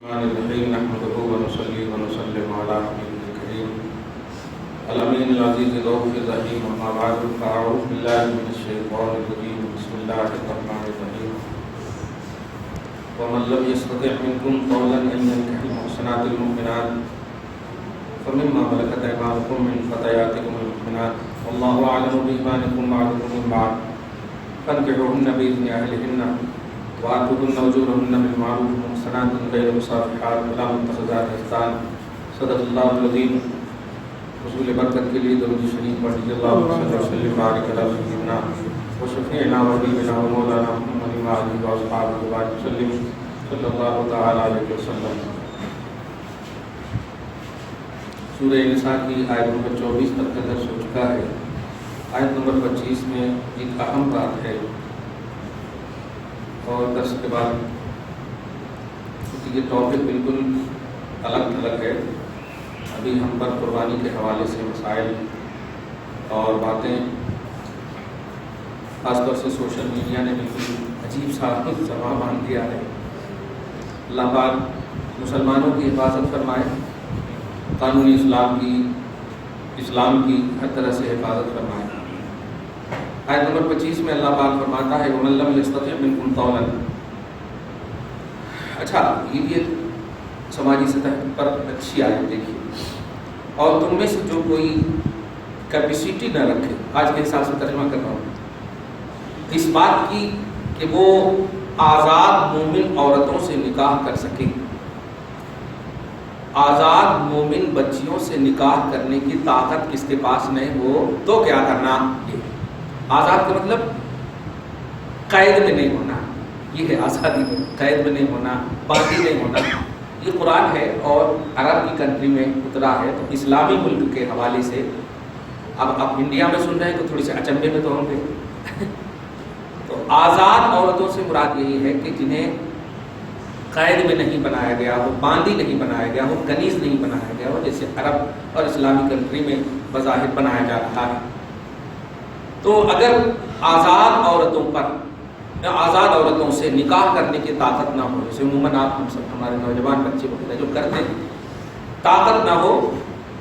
الرحمن الرحيم نحمده ونصلي ونسلم على حبيبه الكريم الأمين العزيز الرؤوف الرحيم أما بعد فأعوذ بالله من الشيطان الرجيم بسم الله الرحمن الرحيم ومن لم يستطع منكم قولا أن ينكح المحصنات المؤمنات فمما ملكت أيمانكم من فتياتكم المؤمنات والله أعلم بإيمانكم بعضكم من بعض فانكحوهن بإذن أهلهن وآتوهن أجورهن بالمعروف محصنات غير مسافحات ولا متخذات أخدان صدق الله العظيم. حصول برکت کے لیے درود شریف پڑھ لیجیے. اللهم صل وسلم وبارك على سيدنا وشفيعنا وحبيبنا ومولانا محمد وعلى آله وأصحابه وسلم صلی اللہ تعالی علیہ وسلم. سورہ نساء کی آیت نمبر 24 تک کا درس ہو چکا ہے. آیت نمبر 25 میں ایک اہم بات ہے اور درس کے بعد یہ ٹاپک بالکل الگ تھلگ ہے. ابھی ہم پر قربانی کے حوالے سے مسائل اور باتیں خاص طور سے سوشل میڈیا نے بالکل عجیب سا جمع باندھ دیا ہے. اللہ پاک مسلمانوں کی حفاظت فرمائے, قانونی اسلام کی ہر طرح سے حفاظت فرمائے. آیت نمبر 25 میں اللہ پاک فرماتا ہے وَمَن لَّمْ يَسْتَطِعْ مِنكُمْ طَوْلًا. اچھا, یہ سماجی سطح پر اچھی آیت دیکھیے. اور تم میں سے جو کوئی کیپیسٹی نہ رکھے, آج کے حساب سے ترجمہ کر رہا ہوں, اس بات کی کہ وہ آزاد مومن عورتوں سے نکاح کر سکے, آزاد مومن بچیوں سے نکاح کرنے کی طاقت کس کے پاس نہیں ہو تو کیا کرنا. یہ آزاد کا مطلب قید میں نہیں ہونا, یہ ہے آزادی. قید میں نہیں ہونا, باندھی نہیں ہونا. یہ قرآن ہے اور عرب کی کنٹری میں اترا ہے, تو اسلامی ملک کے حوالے سے اب انڈیا میں سن رہے ہیں تو تھوڑی سی اچنبے میں تو ہوں گے. تو آزاد عورتوں سے مراد یہی ہے کہ جنہیں قید میں نہیں بنایا گیا ہو, باندھی نہیں بنایا گیا ہو, کنیز نہیں بنایا گیا ہو, جیسے عرب اور اسلامی کنٹری میں بظاہر بنایا جا رہا ہے. تو اگر آزاد عورتوں سے نکاح کرنے کی طاقت نہ ہو, جیسے عموماً آپ ہم سب ہمارے نوجوان بچے وغیرہ جو کرتے ہیں, طاقت نہ ہو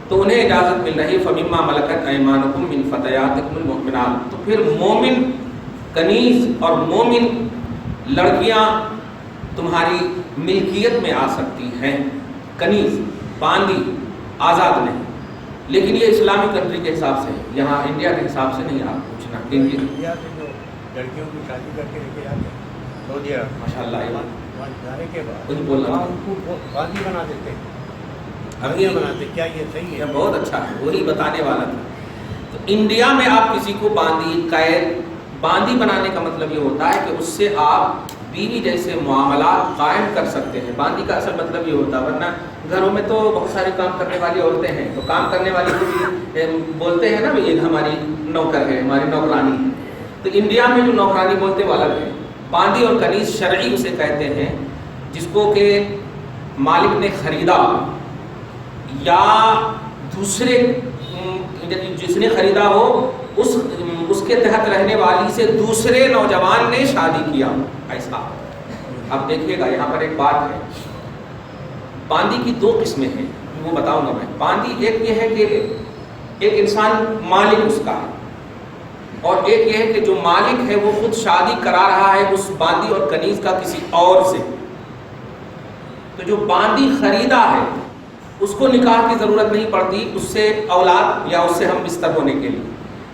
تو انہیں اجازت مل رہی فَمِمَّا مَلَكَتْ أَيْمَانُكُمْ مِنْ فَتَيَاتِكُمُ الْمُؤْمِنَاتِ. تو پھر مومن کنیز اور مومن لڑکیاں تمہاری ملکیت میں آ سکتی ہیں. کنیز, باندھی, آزاد نہیں. لیکن یہ اسلامی کنٹری کے حساب سے, یہاں انڈیا کے حساب سے نہیں. آپ پوچھنا انڈیا سے جو لڑکیوں کی شادی کر کے لے کے آتے ہیں سعودیہ, ماشاء اللہ جانے کے بعد کچھ بولنا ان کو باندھی بنا دیتے ہیں, ابھی بناتے. کیا یہ صحیح ہے؟ بہت اچھا ہے, وہی بتانے والا تھا. تو انڈیا میں آپ کسی کو باندھی بنانے کا مطلب یہ ہوتا ہے کہ اس سے آپ بیوی جیسے معاملات قائم کر سکتے ہیں. باندھی کا اصل مطلب یہ ہوتا ہے, ورنہ گھروں میں تو بہت سارے کام کرنے والی عورتیں ہیں, تو کام کرنے والی کو بھی بولتے ہیں نا, یہ ہماری نوکر ہے, ہماری نوکرانی ہے. تو انڈیا میں جو نوکرانی بولتے وہ الگ ہے. باندھی اور کنیز شرعی اسے کہتے ہیں جس کو کہ مالک نے خریدا یا دوسرے جس نے خریدا ہو اس کے تحت رہنے والی سے دوسرے نوجوان نے شادی کیا, ایسا. اب دیکھیے گا یہاں پر ایک بات ہے. باندھی کی دو قسمیں ہیں, وہ بتاؤں گا میں. باندھی ایک یہ ہے کہ ایک انسان مالک اس کا ہے, اور ایک یہ ہے کہ جو مالک ہے وہ خود شادی کرا رہا ہے اس باندھی اور کنیز کا کسی اور سے. تو جو باندھی خریدا ہے اس کو نکاح کی ضرورت نہیں پڑتی, اس سے اولاد یا اس سے ہم بستر ہونے کے لیے.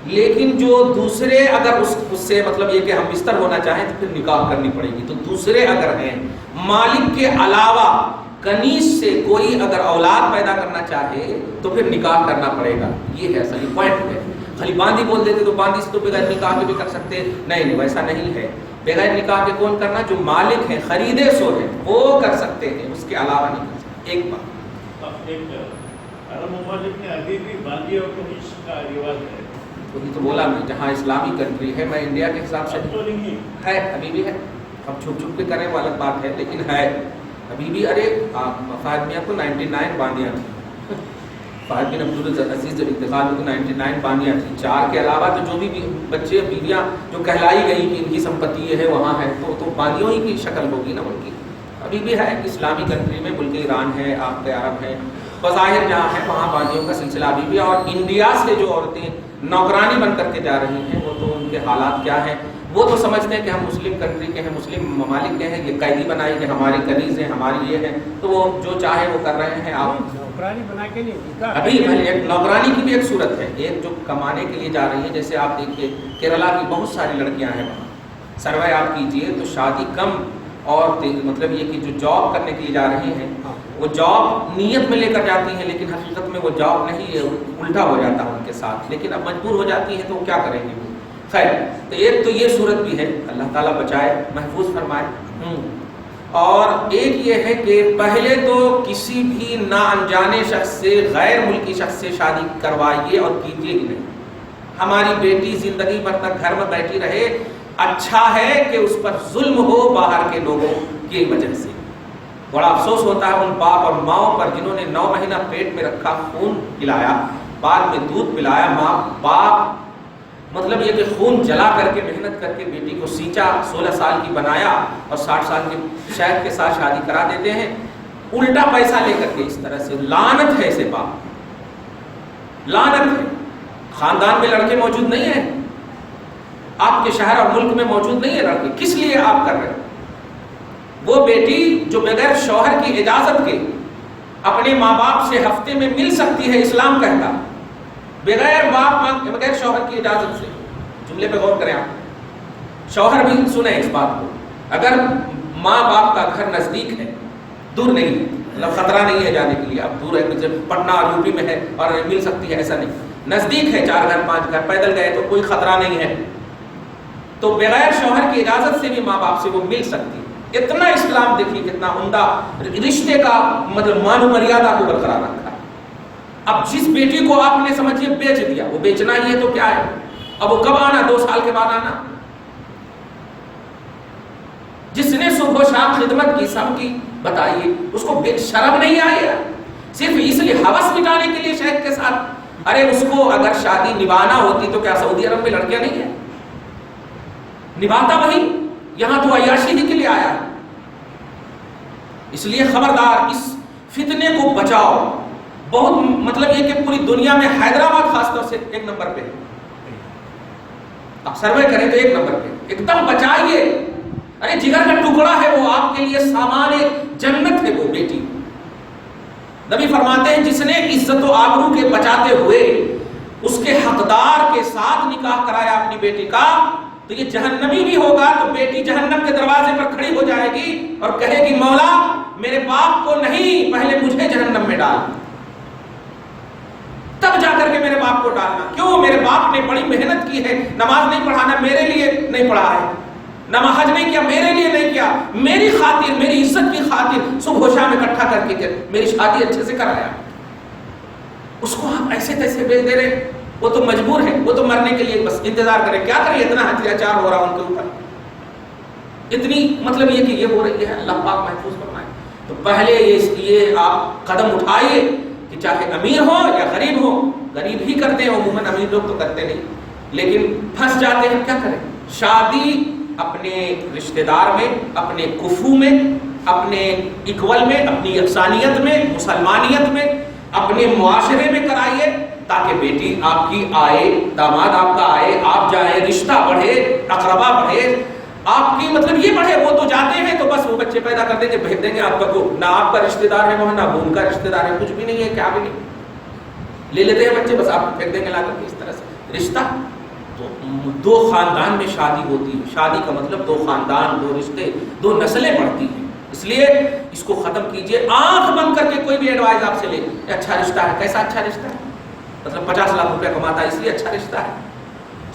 لیکن جو دوسرے اگر اس سے مطلب یہ کہ ہم بستر ہونا چاہیں تو پھر نکاح کرنی پڑے گی. تو دوسرے اگر ہیں, مالک کے علاوہ کنیز سے کوئی اگر اولاد پیدا کرنا چاہے تو پھر نکاح کرنا پڑے گا. یہ ہے اصل پوائنٹ ہے. خالی باندھی بول دیتے تو باندھی سے تو بغیر نکاح کے بھی کر سکتے, نہیں, ویسا نہیں ہے. بغیر نکاح کے کون کرنا؟ جو مالک ہیں, خریدے سو ہیں, وہ کر سکتے ہیں, اس کے علاوہ نہیں کر سکتے. ایک بات عرب ممالک میں ابھی بھی باندھی اور کنیز کا رواج ہے. وہی تو بولا میں, جہاں اسلامی کنٹری ہے, میں انڈیا کے حساب سے ہے, ابھی بھی ہے. اب چھپ کے کریں وہ الگ بات ہے, لیکن ہے ابھی بھی. ارے فہد میاں کو 99 باندیاں تھیں. فہد بن عبدالعزیز جب انتقال ہوئی تو 99 باندیاں تھیں. 4 کے علاوہ تو جو بھی بچے بیویاں جو کہلائی گئی کہ ان کی سمپتی یہ ہے وہاں ہے, تو باندیوں ہی کی شکل ہوگی نا ان کی. ابھی بھی ہے اسلامی کنٹری میں، ملک ایران ہے، آپ کے عرب ہیں، بظاہر جہاں ہے وہاں باندیوں کا سلسلہ ابھی بھی. اور انڈیا سے جو عورتیں نوکرانی بن کر کے جا رہی ہیں، وہ تو ان کے حالات کیا ہیں، وہ تو سمجھتے ہیں کہ ہم مسلم کنٹری کے ہیں، مسلم ممالک کے ہیں، یہ قیدی بنائی کہ ہماری کنیز ہیں، ہماری یہ ہے، تو وہ جو چاہے وہ کر رہے ہیں. آپ نوکرانی بنا کے نہیں، ابھی ایک نوکرانی کی بھی ایک صورت ہے، ایک جو کمانے کے لیے جا رہی ہے. جیسے آپ دیکھیے کیرلا کی بہت ساری لڑکیاں ہیں وہاں، سروے آپ کیجئے تو شادی کم اور مطلب یہ کہ جو جاب کرنے کے لیے جا رہی ہیں وہ جاب نیت میں لے کر جاتی ہیں، لیکن حقیقت میں وہ جاب نہیں ہے، الٹا ہو جاتا ہے ان کے ساتھ، لیکن اب مجبور ہو جاتی ہے تو وہ کیا کریں گے. خیر، تو ایک تو یہ صورت بھی ہے، اللہ تعالیٰ بچائے محفوظ فرمائے. اور ایک یہ ہے کہ پہلے تو کسی بھی نا انجانے شخص سے، غیر ملکی شخص سے شادی کروائیے اور کیجیے ہی نہیں. ہماری بیٹی زندگی بھر تک گھر میں بیٹھی رہے، اچھا ہے کہ اس پر ظلم ہو باہر کے لوگوں کی وجہ سے. بڑا افسوس ہوتا ہے ان باپ اور ماؤں پر جنہوں نے 9 مہینہ پیٹ میں رکھا، خون پلایا، بعد میں دودھ پلایا. ماں باپ مطلب یہ کہ خون جلا کر کے محنت کر کے بیٹی کو سینچا، 16 سال کی بنایا اور 60 سال کے شہد کے ساتھ شادی کرا دیتے ہیں الٹا پیسہ لے کر کے. اس طرح سے لعنت ہے ایسے باپ، لعنت ہے. خاندان میں لڑکے موجود نہیں ہیں، آپ کے شہر اور ملک میں موجود نہیں ہے لڑکے، کس لیے آپ کر رہے ہیں؟ وہ بیٹی جو بغیر شوہر کی اجازت کے اپنے ماں باپ سے ہفتے میں مل سکتی ہے، اسلام کہتا بغیر بغیر شوہر کی اجازت سے. جملے پہ غور کریں آپ، شوہر بھی سنیں اس بات کو. اگر ماں باپ کا گھر نزدیک ہے، دور نہیں ہے، مطلب خطرہ نہیں ہے جانے کے لیے، اب دور ہے جب پٹنہ اور یو پی میں ہے اور مل سکتی ہے ایسا نہیں، نزدیک ہے 4 گھر 5 گھر پیدل گئے تو کوئی خطرہ نہیں ہے، تو بغیر شوہر کی اجازت سے بھی ماں باپ سے وہ مل سکتی ہے. اتنا اسلام دیکھیے کتنا عمدہ رشتے کا مطلب مان و مریادہ کو برقرار رکھا. اب جس بیٹی کو آپ نے سمجھیے بیچ دیا، وہ بیچنا ہی ہے تو کیا ہے، اب وہ کب آنا، 2 سال کے بعد آنا. جس نے صبح و شام خدمت کی سب کی بتائیے، اس کو شرم نہیں آئی ہے صرف اس لیے ہوس مٹانے کے لیے شہد کے ساتھ؟ ارے اس کو اگر شادی نبھانا ہوتی تو کیا سعودی عرب میں لڑکیاں نہیں ہیں؟ نبھاتا وہی، یہاں تو عیاشی ہی کے لیے آیا. اس لیے خبردار، اس فتنے کو بچاؤ. بہت مطلب یہ کہ پوری دنیا میں حیدرآباد خاص طور سے 1 نمبر پہ، آپ سروے کریں تو 1 نمبر پہ، ایک دم بچائیے. ارے جگر کا ٹکڑا ہے وہ، آپ کے لیے سامان جنت ہے وہ بیٹی. نبی فرماتے ہیں جس نے عزت و آبرو کے بچاتے ہوئے اس کے حقدار کے ساتھ نکاح کرایا اپنی بیٹی کا، تو یہ جہنمی بھی ہوگا تو بیٹی جہنم کے دروازے پر کھڑی ہو جائے گی اور کہے گی مولا میرے باپ کو نہیں، پہلے مجھے جہنم میں ڈال، تب جا کر کے میرے باپ کو ڈالنا. کیوں؟ میرے باپ نے بڑی محنت کی ہے، نماز نہیں پڑھانا میرے لیے نہیں پڑھا ہے، نماز حج نہیں کیا میرے لیے نہیں کیا، میری خاطر، میری عزت کی خاطر صبح و شام اکٹھا کر کے میری شادی اچھے سے کرایا. اس کو آپ ایسے تیسے بیچ دے رہے، وہ تو مجبور ہے، وہ تو مرنے کے لیے بس انتظار کرے. کیا کرے، اتنا اتیاچار ہو رہا ان کے اوپر، اتنی مطلب یہ کہ یہ ہو رہی ہے. اللہ پاک محفوظ فرمائے. تو پہلے یہ آپ قدم اٹھائیے کہ چاہے امیر ہو یا غریب ہو. غریب ہی کرتے ہیں عموماً، امیر لوگ تو کرتے نہیں، لیکن پھنس جاتے ہیں. کیا کریں؟ شادی اپنے رشتہ دار میں، اپنے کفو میں، اپنے اکول میں، اپنی یکسانیت میں، مسلمانیت میں، اپنے معاشرے میں کرائیے تاکہ بیٹی آپ کی آئے، داماد آپ کا آئے، آپ جائیں، رشتہ بڑھے، اقربا بڑھے، آپ کی مطلب یہ بڑھے. وہ تو جاتے ہیں تو بس وہ بچے پیدا کر دیں گے، بھیج دیں گے آپ کا، کو نہ آپ کا رشتہ دار ہے وہاں، نہ ان کا رشتہ دار ہے، کچھ بھی نہیں ہے، کیا بھی نہیں، لے لیتے ہیں بچے، بس آپ پھینک دیں گے لا کر کے. اس طرح سے رشتہ تو 2 خاندان میں شادی ہوتی ہے. شادی کا مطلب 2 خاندان، 2 رشتے، 2 نسلیں بڑھتی ہیں. اس لیے اس کو ختم کیجئے. آنکھ بند کر کے کوئی بھی ایڈوائز آپ سے لے، اچھا رشتہ ہے، کیسا اچھا رشتہ ہے؟ مطلب 50 لاکھ روپے کماتا ہے اس لیے اچھا رشتہ ہے،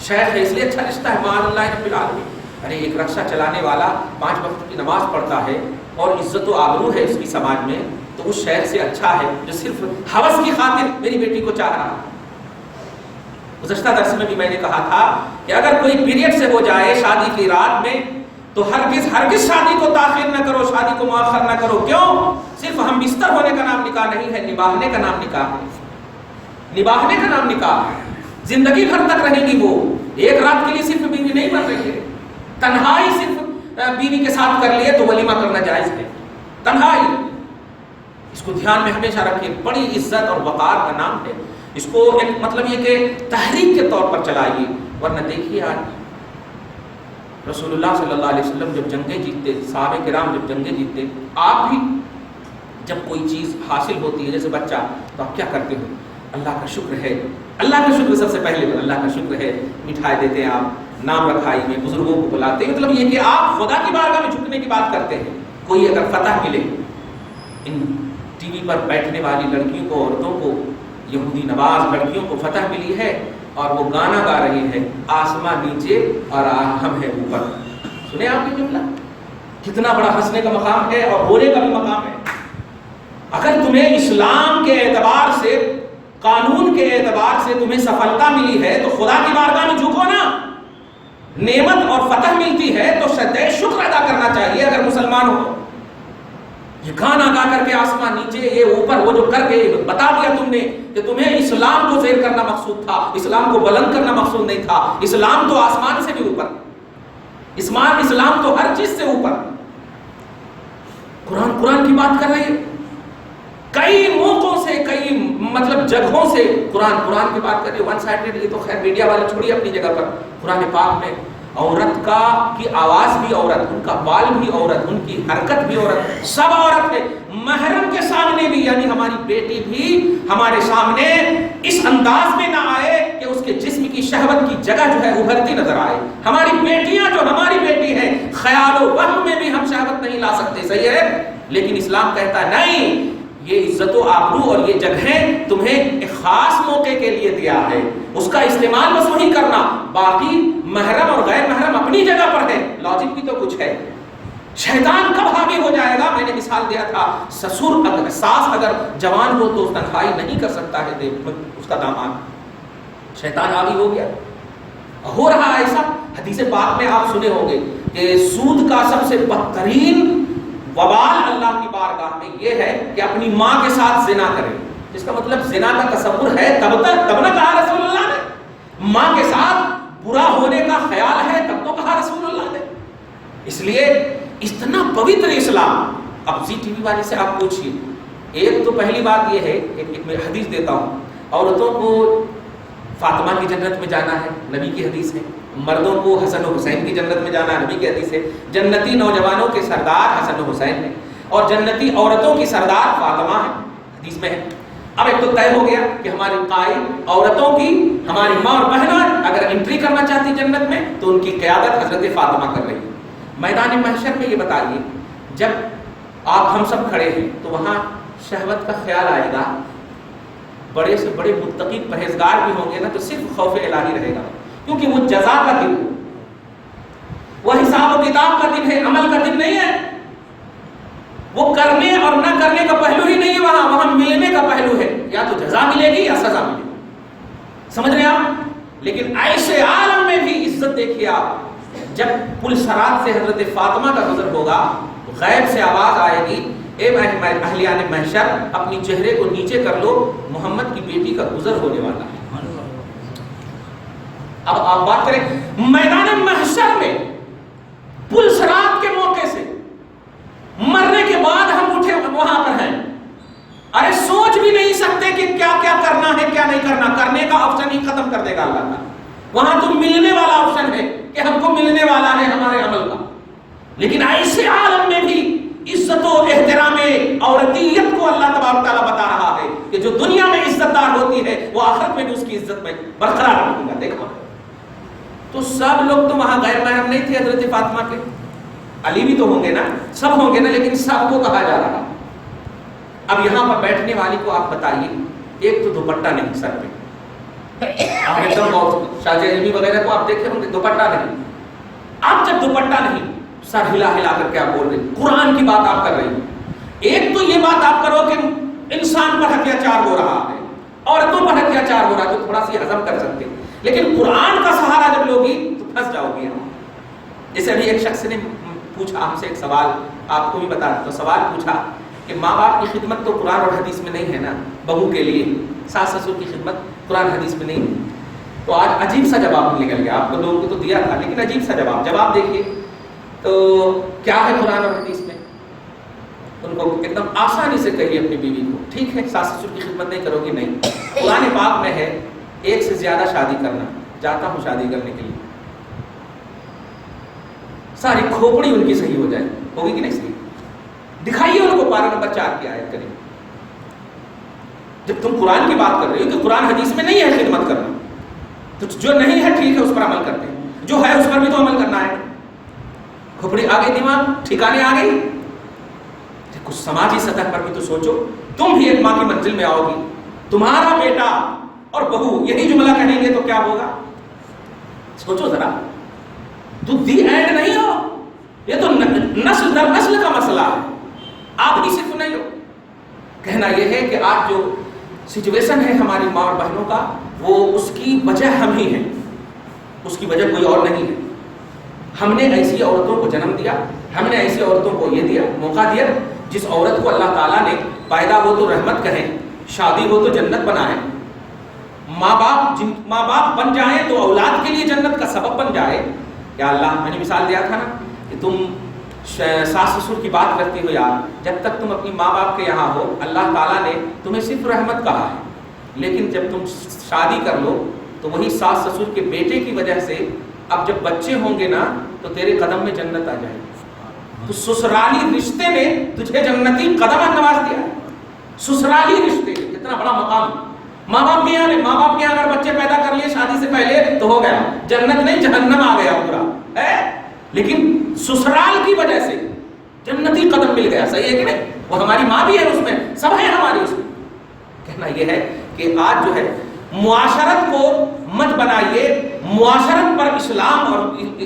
شیخ ہے اس لیے اچھا رشتہ ہے، معاذ اللہ رب العالمین. ارے ایک رکشہ چلانے والا 5 وقت کی نماز پڑھتا ہے اور عزت و آبرو ہے اس کی سماج میں، تو اس شہر سے اچھا ہے جو صرف ہوس کی خاطر میری بیٹی کو چاہ رہا ہے. گزشتہ درس میں بھی میں نے کہا تھا کہ اگر کوئی پیریڈ سے ہو جائے شادی کی رات میں تو ہرگز شادی کو تاخیر نہ کرو، شادی کو مؤخر نہ کرو. کیوں؟ صرف ہم بستر ہونے کا نام نکاح نہیں ہے، نباہنے کا نام نکاح ہے، نباہنے کا نام نکاح ہے. زندگی بھر تک رہے گی وہ، ایک رات کے لیے صرف بیوی نہیں بن رہی ہے. تنہائی صرف بیوی کے ساتھ کر لیے تو ولیمہ کرنا جائز ہے، تنہائی، اس کو دھیان میں ہمیشہ رکھیں، بڑی عزت اور وقار کا نام ہے، اس کو ایک مطلب یہ کہ تحریک کے طور پر چلائیے. ورنہ دیکھیے آج رسول اللہ صلی اللہ علیہ وسلم جب جنگیں جیتتے، صحابہ کرام جب جنگیں جیتتے، آپ بھی جب کوئی چیز حاصل ہوتی ہے جیسے بچہ، تو آپ کیا کرتے ہو؟ اللہ کا شکر ہے، اللہ کا شکر سب سے پہلے اللہ کا شکر ہے، مٹھائی دیتے ہیں آپ، نام رکھائی میں بزرگوں کو بلاتے ہیں. مطلب یہ کہ آپ خدا کی بارگاہ میں جھکنے کی بات کرتے ہیں. کوئی اگر فتح ملے، ان ٹی وی پر بیٹھنے والی لڑکیوں کو، عورتوں کو، یہودی نواز لڑکیوں کو فتح ملی ہے اور وہ گانا گا رہی ہے، آسمان نیچے اور ہم ہے اوپر. سنے آپ یہ جملہ؟ کتنا بڑا ہنسنے کا مقام ہے اور رونے کا بھی مقام ہے. اگر تمہیں اسلام کے اعتبار سے، قانون کے اعتبار سے تمہیں سفلتا ملی ہے تو خدا کی بارگاہ میں جھکو نا. نعمت اور فتح ملتی ہے تو سجدہ شکر ادا کرنا چاہیے اگر مسلمان ہو. یہ گانا گا کر کے آسمان نیچے، یہ اوپر، وہ جو کر کے بتا دیا تم نے کہ تمہیں اسلام کو زیر کرنا مقصود تھا، اسلام کو بلند کرنا مقصود نہیں تھا. اسلام تو آسمان سے بھی اوپر، اسلام تو ہر چیز سے اوپر. قرآن کی بات کر رہی ہے، کئی موقعوں سے، کئی مطلب جگہوں سے قرآن کی بات کر رہی ہے. ون سائڈڈ یہ تو خیر میڈیا والے چھوڑیے اپنی جگہ پر. قرآن پاک میں عورت کی آواز بھی عورت، ان کا بال بھی عورت، ان کی حرکت بھی عورت، سب عورت ہے. محرم کے سامنے بھی، یعنی ہماری بیٹی بھی ہمارے سامنے اس انداز میں نہ آئے کہ اس کے جسم کی شہوت کی جگہ جو ہے ابھرتی نظر آئے. ہماری بیٹیاں جو ہماری بیٹی ہے، خیال و وہم میں بھی ہم شہوت نہیں لا سکتے، صحیح ہے. لیکن اسلام کہتا ہے نہیں، یہ عزت و آبرو اور یہ جگہیں تمہیں ایک خاص موقع کے لیے دیا ہے، اس کا استعمال بس وہی کرنا. باقی محرم اور غیر محرم اپنی جگہ پر ہے. لاجک بھی تو کچھ ہے. شیطان کب حاوی ہو جائے گا؟ میں نے مثال دیا تھا، سسر اگر ساس اگر جوان ہو تو تنہائی نہیں کر سکتا ہے اس کا داماد. شیطان حاوی ہو گیا، ہو رہا ایسا. حدیث پاک میں آپ سنے ہوں گے کہ سود کا سب سے بدترین وبال اللہ کی بارگاہ میں یہ ہے کہ اپنی ماں کے ساتھ زنا کرے. اس کا مطلب زنا کا تصور ہے تب نہ کہا رسول اللہ نے. ماں کے ساتھ برا ہونے کا خیال ہے تب تو کہا رسول اللہ نے. اس لیے اتنا پوتر اسلام. اب زی ٹی وی والے سے آپ پوچھیے، ایک تو پہلی بات یہ ہے، ایک میں حدیث دیتا ہوں، عورتوں کو فاطمہ کی جنت میں جانا ہے، نبی کی حدیث ہے. مردوں کو حسن و حسین کی جنت میں جانا ہے، نبی کی حدیث ہے. جنتی نوجوانوں کے سردار حسن و حسین ہیں اور جنتی عورتوں کی سردار فاطمہ ہے، حدیث میں ہے. اب ایک تو طے ہو گیا کہ ہماری قائد عورتوں کی، ہماری ماں اور بہنیں اگر انٹری کرنا چاہتی جنت میں تو ان کی قیادت حضرت فاطمہ کر رہی ہے. میدان محشر میں یہ بتائیے، جب آپ ہم سب کھڑے ہیں تو وہاں شہوت کا خیال آئے گا. بڑے سے بڑے متقی پرہیزگار بھی ہوں گے نا تو صرف خوف الہی رہے گا، کیونکہ وہ جزا کا دن ہے، وہ حساب و کتاب کا دن ہے، عمل کا دن نہیں ہے. وہ کرنے اور نہ کرنے کا پہلو ہی نہیں ہے، وہاں ملنے کا پہلو ہے. یا تو جزا ملے گی یا سزا ملے گی، سمجھ رہے آپ. لیکن ایسے عالم میں بھی عزت دیکھیے آپ، جب پل صراط سے حضرت فاطمہ کا گزر ہوگا تو غیب سے آواز آئے گی، اے اہلیان محشر اپنی چہرے کو نیچے کر لو، محمد کی بیٹی کا گزر ہونے والا ہے. اب آپ بات کریں میدان محشر میں پل صراط کے موقع سے مرنے کے بعد ہم اٹھے وہاں پر ہیں. ارے سوچ بھی نہیں سکتے کہ کیا کیا کرنا ہے کیا نہیں کرنا. کرنے کا آپشن ہی ختم کر دے گا اللہ کا. وہاں تو ملنے والا آپشن ہے کہ ہم کو ملنے والا ہے ہمارے عمل کا. لیکن ایسے عالم میں بھی عزت و احترام عورتیت کو اللہ تبارک تعالیٰ بتا رہا ہے کہ جو دنیا میں عزت دار ہوتی ہے وہ آخرت میں بھی اس کی عزت میں برقرار رکھے گا. دیکھو تو سب لوگ تو وہاں غیر محرم نہیں تھے حضرت فاطمہ کے. علی بھی تو ہوں گے نا، سب ہوں گے نا، لیکن سب کو کہا جا رہا. اب یہاں پر بیٹھنے والی کو آپ بتائیے، ایک تو دوپٹہ نہیں سر پہ. آپ ایک دم شاہ علمی وغیرہ کو آپ دیکھے ہوں گے، دوپٹہ نہیں. آپ جب دوپٹہ نہیں، سر ہلا ہلا کر کے آپ بول رہے ہیں، قرآن کی بات آپ کر رہے ہیں. ایک تو یہ بات آپ کرو کہ انسان پر اتیاچار ہو رہا ہے، عورتوں پر اتیاچار ہو رہا ہے، تو تھوڑا سی ہضم کر سکتے ہیں. لیکن قرآن کا سہارا جب لوگی تو پھنس جاؤ گے. جیسے ابھی ایک شخص نے پوچھا ہم سے ایک سوال، آپ کو بھی بتا دیں. تو سوال پوچھا کہ ماں باپ کی خدمت تو قرآن اور حدیث میں نہیں ہے نا، بہو کے لیے ساس سسر کی خدمت قرآن حدیث میں نہیں ہے. تو آج عجیب سا جواب نکل گیا. آپ کو لوگوں کو تو دیا تھا لیکن عجیب سا جواب دیکھیے تو کیا ہے قرآن اور حدیث میں. ان کو ایک دم آسانی سے کہیے اپنی بیوی کو ٹھیک ہے ساس سسر کی خدمت نہیں کرو گی، نہیں۔ قرآن پاک میں ہے ایک سے زیادہ شادی کرنا، جاتا ہوں شادی کرنے کے لیے، ساری کھوپڑی ان کی صحیح ہو جائے، ہوگی کہ نہیں صحیح؟ دکھائیے ان کو پارہ نمبر 4 کی آیت کریں۔ جب تم قرآن کی بات کر رہے ہو کہ قرآن حدیث میں نہیں ہے خدمت کرنا، تو جو نہیں ہے ٹھیک ہے اس پر عمل کرتے ہیں، جو ہے اس پر بھی تو عمل کرنا ہے۔ کھوپڑی آ گئی، دماغ ٹھکانے آ گئی، کچھ سماجی سطح پر بھی تو سوچو، تم بھی ایک ماں کی منزل میں آؤ گی، تمہارا بیٹا اور بہو یہی جملہ کہیں گے تو کیا ہوگا؟ سوچو ذرا، تو دی اینڈ نہیں ہو، یہ تو نسل در نسل کا مسئلہ ہے، آپ ہی صرف نہیں ہو۔ کہنا یہ ہے کہ آج جو سچویشن ہے ہماری ماں اور بہنوں کا، وہ اس کی وجہ ہم ہی ہیں، اس کی وجہ کوئی اور نہیں ہے۔ ہم نے ایسی عورتوں کو جنم دیا، ہم نے ایسی عورتوں کو یہ دیا، موقع دیا، جس عورت کو اللہ تعالیٰ نے پیدا ہو تو رحمت کہیں، شادی ہو تو جنت بنائیں، ماں باپ بن جائیں تو اولاد کے لیے جنت کا سبب بن جائے۔ یا اللہ، میں نے مثال دیا تھا نا کہ تم ساس سسر کی بات کرتی ہو یار، جب تک تم اپنی ماں باپ کے یہاں ہو اللہ تعالیٰ نے تمہیں صرف رحمت کہا ہے، لیکن جب تم شادی کر لو تو وہی ساس سسر کے بیٹے کی وجہ سے اب جب بچے ہوں گے نا تو تیرے قدم میں جنت آ جائے گی۔ تو سسرالی رشتے نے تجھے جنتی قدم نواز دیا ہے۔ سسرالی رشتے کتنا بڑا مقام، ماں باپ کے یہاں اگر بچے پیدا کر لیے شادی سے پہلے تو ہو گیا، جنت نہیں جہنم آ گیا پورا ہے، لیکن سسرال کی وجہ سے جنتی قدم مل گیا۔ صحیح ہے کہ نہیں؟ وہ ہماری ماں بھی ہے اس میں، سب ہے ہماری اس میں۔ کہنا یہ ہے کہ آج جو ہے معاشرت کو مت بنائیے، معاشرت پر اسلام اور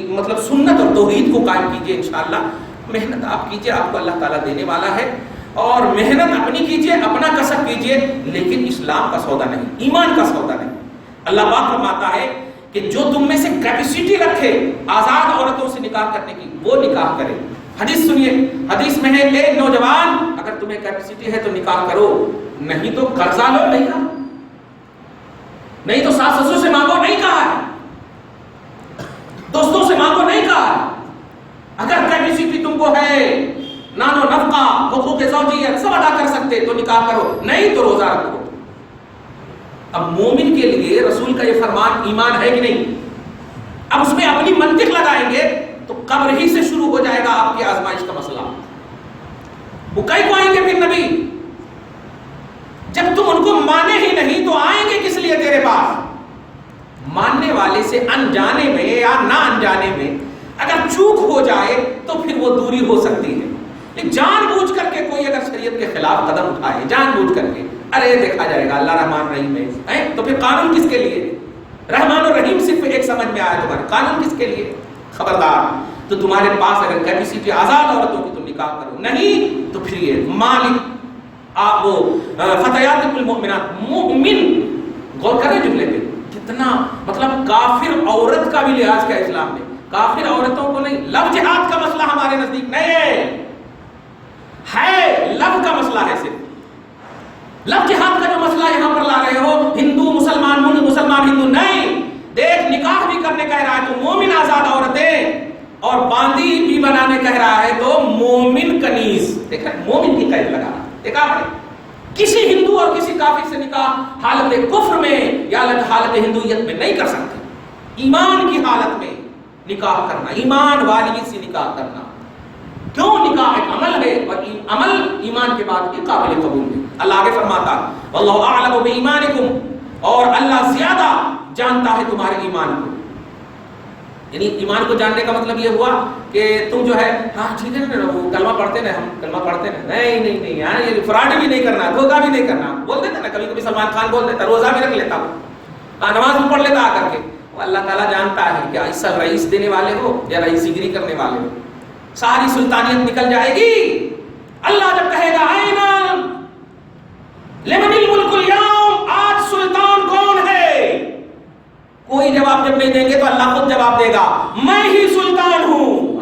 مطلب سنت اور توحید کو قائم کیجئے۔ انشاءاللہ محنت آپ کیجئے، آپ کو اللہ تعالیٰ دینے والا ہے، اور محنت اپنی کیجئے، اپنا کسب کیجئے، لیکن اسلام کا سودا نہیں، ایمان کا سودا نہیں۔ اللہ پاک فرماتا ہے کہ جو تم میں سے کیپیسٹی رکھے آزاد عورتوں سے نکاح کرنے کی وہ نکاح کرے۔ حدیث سنیے، حدیث میں ہے کہ نوجوان اگر تمہیں کیپیسٹی ہے تو نکاح کرو، نہیں تو قرضہ لو، نہیں تو ساس سسر سے مانگو، نہیں کہا ہے، دوستوں سے مانگو، نہیں کہا ہے۔ اگر کیپیسٹی تم کو ہے، نان و نفقہ، حقوق زوجیت سب ادا کر سکتے تو نکاح کرو، نہیں تو روزہ رکھو۔ اب مومن کے لیے رسول کا یہ فرمان ایمان ہے کہ نہیں؟ اب اس میں اپنی منطق لگائیں گے تو قبر ہی سے شروع ہو جائے گا آپ کی آزمائش کا مسئلہ۔ وہ کئی کو آئیں گے پھر نبی؟ جب تم ان کو مانے ہی نہیں تو آئیں گے کس لیے تیرے پاس؟ ماننے والے سے انجانے میں یا نہ انجانے میں اگر چوک ہو جائے تو پھر وہ دوری ہو سکتی ہے، لیکن جان بوجھ کر کے کوئی اگر شریعت کے خلاف قدم اٹھائے، جان بوجھ کر کے، ارے دیکھا جائے گا اللہ رحمان رحیم ہے، تو پھر قانون کس کے لیے؟ رحمان اور رحیم صرف ایک سمجھ میں آیا تمہارے، قانون کس کے لیے؟ خبردار، تو تمہارے پاس اگر کیپیسٹی آزاد عورتوں کی تو نکاح کرو، نہیں تو پھر یہ مالک آپ وہ فتیات المؤمنات، مومن، غور کریں جملے پہ، کتنا مطلب کافر عورت کا بھی لحاظ کیا اسلام نے، کافر عورتوں کو نہیں۔ لو جہاد کا مسئلہ ہمارے نزدیک نہیں ہے، لو کا مسئلہ ہے صرف۔ لو جہاد کا جو مسئلہ یہاں پر لا رہے ہو، ہندو مسلمان ہندو نہیں، دیکھ نکاح بھی کرنے کہہ رہا ہے تو مومن آزاد عورتیں، اور باندی بھی بنانے کہہ رہا ہے تو مومن کنیز، دیکھا مومن کی قید لگانا، دیکھا آپ نے؟ کسی ہندو اور کسی کافر سے نکاح حالت کفر میں یا حالت ہندویت میں نہیں کر سکتے، ایمان کی حالت میں نکاح کرنا، ایمان والی سے نکاح کرنا۔ کیوں؟ نکاح ایک عمل ہے، اور عمل ایمان کے بعد بھی قابل قبول ہے۔ اللہ آگے فرماتا واللہ اعلم بایمانکم، اور اللہ زیادہ جانتا ہے تمہارے ایمان کو۔ یعنی ایمان کو جاننے کا مطلب یہ ہوا کہ تم جو ہے ہاں ٹھیک ہے نا، وہ کلمہ پڑھتے نا، ہم کلمہ پڑھتے نا، نہیں یار یہ فراڈ بھی نہیں کرنا، دھوکہ بھی نہیں کرنا، بول دیتے نا، کبھی کبھی سلمان خان بول دیتا، روزہ بھی رکھ لیتا ہوں، نماز بھی پڑھ لیتا آ کر کے۔ اللہ تعالیٰ جانتا ہے کہ ایسا رئیس دینے والے ہو یا رئیسی گری کرنے والے ہو، ساری سلطانیت نکل جائے گی۔ اللہ جب کہے گا اینا لمن الملک اليوم، آج سلطان کون ہے؟ کوئی جواب جب نہیں دیں گے تو اللہ خود جواب دے گا، میں ہی سلطان ہوں،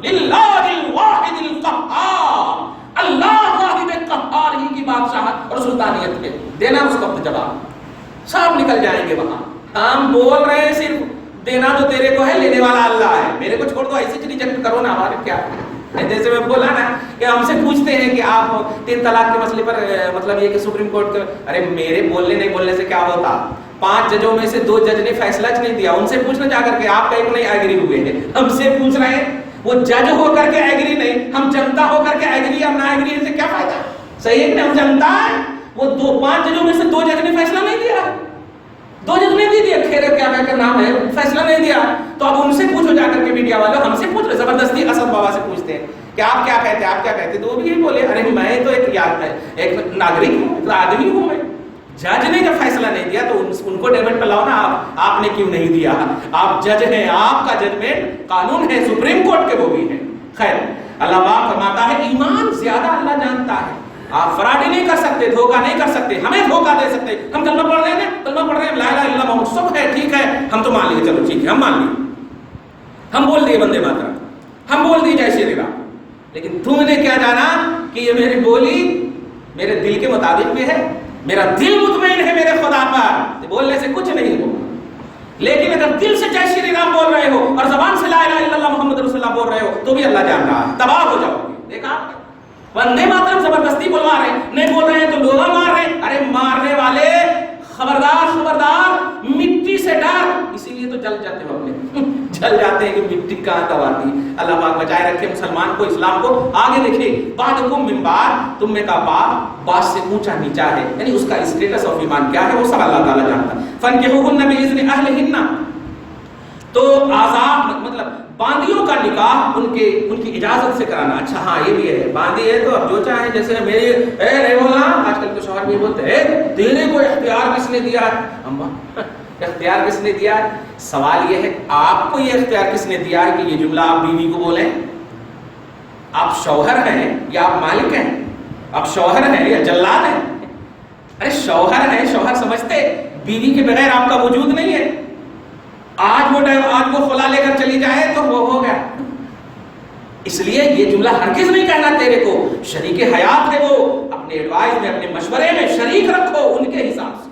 للہ الواحد القہار، اللہ واحد قہار ہی کی بادشاہت اور سلطانیت ہے، دینا اس وقت جواب، سب نکل جائیں گے وہاں۔ ہم بول رہے ہیں صرف دینا تو تیرے کو ہے، لینے والا اللہ ہے، میرے کو چھوڑ دو، ایسے ریجیکٹ کرو نا، ہمارے کیا جیسے میں بولا نا کہ ہم سے پوچھتے ہیں کہ آپ 3 طلاق کے مسئلے پر مطلب یہ کہ سپریم کورٹ کے، ارے میرے بولنے نہیں بولنے سے کیا ہوتا؟ 5 ججوں میں سے 2 جج نے فیصلہ نہیں دیا، ان سے پوچھنا جا کر کے، آپ کہیں نہیں ایگری ہوئے ہیں، ہم سے پوچھ رہے ہیں، وہ جج ہو کر کے ایگری نہیں، ہم جنتا ہو کر کے ایگری یا نہ ایگری، ان سے کیا فائدہ؟ صحیح ہے کہ ہم جنتا ہے، وہ 5 ججوں میں سے 2 جج نے فیصلہ نہیں دیا، 2 جج نے نہیں دیا، خیر کیا کا نام ہے، فیصلہ نہیں دیا، تو اب ان سے پوچھو جا کر کے، میڈیا والوں ہم سے پوچھ رہے، زبردستی اسد بابا سے پوچھتے ہیں کہ آپ کیا کہتے ہیں، آپ کیا کہتے ہیں، تو وہ بھی یہی بولے، ارے میں تو ایک ناگرک ہوں، ایک آدمی ہوں، میں جج نے جب فیصلہ نہیں دیا تو ان کو ڈیبیٹ پہ لاؤ نا، آپ نے کیوں نہیں دیا؟ آپ جج ہیں، آپ کا ججمنٹ قانون ہے، سپریم کورٹ کے وہ بھی ہے۔ خیر، اللہ پاک فرماتا ہے ایمان زیادہ اللہ جانتا ہے، آپ فراڈی نہیں کر سکتے، دھوکہ نہیں کر سکتے، ہمیں دھوکہ دے سکتے، ہم کلمہ پڑھ رہے ہیں، کلمہ پڑھ رہے ہیں، لا الہ الا اللہ محمد سب ہے، ٹھیک ہے، ہم تو مان لیے، چلو ٹھیک ہے، ہم مان لیے، ہم بول دیے وندے ماترم، ہم بول دیے جے شری رام، لیکن تم نے کیا جانا کہ یہ میری بولی میرے دل کے مطابق بھی ہے، میرا دل مطمئن ہے میرے خدا پر، بولنے سے کچھ نہیں ہوگا، لیکن اگر دل سے جے شری رام بول رہے ہو اور زبان سے لا الہ الا اللہ محمد رسول اللہ بول رہے ہو تو بھی اللہ جان رہا ہے، تباہ ہو جاؤ گے۔ دیکھا آپ نے، وندے ماترم زبردستی بلوا رہے ہیں، نہیں بول رہے ہیں تو لوگ مار رہے ہیں، ارے مارنے والے خبردار خبردار، مٹی سے ڈر، اسی لیے تو جل جاتے ہو اپنے، جل جاتے ہیں کہ مٹی کہاں دباتی۔ اللہ پاک بچائے رکھے مسلمان کو، اسلام کو۔ آگے دیکھیں، بعدکم من بعد، تم میں کا بعد بعد سے اونچا نیچا ہے، یعنی اس کا اسٹیٹس آف ایمان کیا ہے وہ سب اللہ تعالیٰ جانتا ہے۔ فانکحوہن بإذن اہلہن، تو آزاد مطلب باندیوں کا نکاح ان کی اجازت سے کرانا۔ اچھا ہاں یہ بھی ہے، باندی ہے تو اب جو چاہیں، جیسے میری نہیں بولنا، آج کل تو شوہر بھی بولتے ہیں تیرے کو اختیار کس نے دیا ہے؟ اماں اختیار کس نے دیا ہے؟ سوال یہ ہے آپ کو یہ اختیار کس نے دیا ہے کہ یہ جملہ آپ بیوی کو بولیں؟ آپ شوہر ہیں یا آپ مالک ہیں؟ آپ شوہر ہیں یا جلاد ہیں؟ ارے شوہر ہیں، شوہر سمجھتے بیوی کے بغیر آپ کا وجود نہیں ہے۔ آج وہ خلا لے کر چلی جائے تو وہ ہو گیا، اس لیے یہ جملہ ہرگز نہیں کہنا تیرے کو، شریک حیات ہے وہ، اپنے ایڈوائز میں، اپنے مشورے میں شریک رکھو ان کے حساب سے،